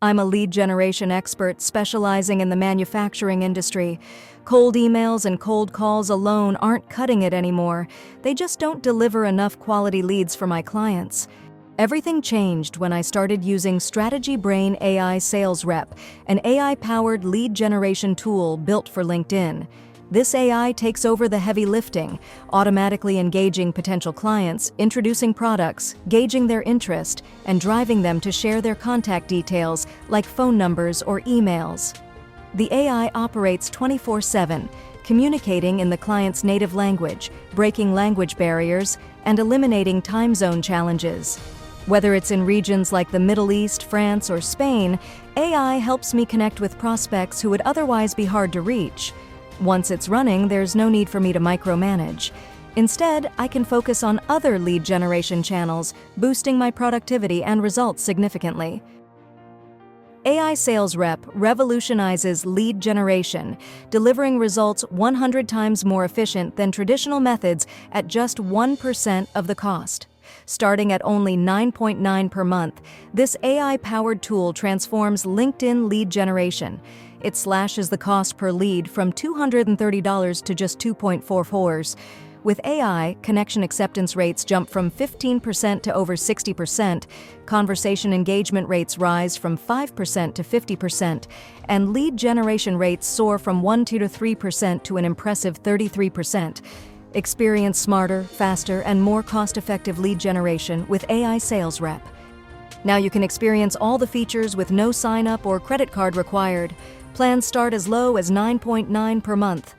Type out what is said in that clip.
I'm a lead generation expert specializing in the manufacturing industry. Cold emails and cold calls alone aren't cutting it anymore. They just don't deliver enough quality leads for my clients. Everything changed when I started using StrategyBrain AI Sales Rep, an AI-powered lead generation tool built for LinkedIn. This AI takes over the heavy lifting, automatically engaging potential clients, introducing products, gauging their interest, and driving them to share their contact details like phone numbers or emails. The AI operates 24/7, communicating in the client's native language, breaking language barriers, and eliminating time zone challenges. Whether it's in regions like the Middle East, France, or Spain, AI helps me connect with prospects who would otherwise be hard to reach. Once it's running, there's no need for me to micromanage. Instead, I can focus on other lead generation channels, boosting my productivity and results significantly. AI Sales Rep revolutionizes lead generation, delivering results 100 times more efficient than traditional methods at just 1% of the cost. Starting at only $9.9 per month, this AI-powered tool transforms LinkedIn lead generation. It slashes the cost per lead from $230 to just $2.44. With AI, connection acceptance rates jump from 15% to over 60%, conversation engagement rates rise from 5% to 50%, and lead generation rates soar from 1 to 3% to an impressive 33%. Experience smarter, faster, and more cost-effective lead generation with AI Sales Rep. Now you can experience all the features with no sign-up or credit card required. Plans start as low as $9.9 per month.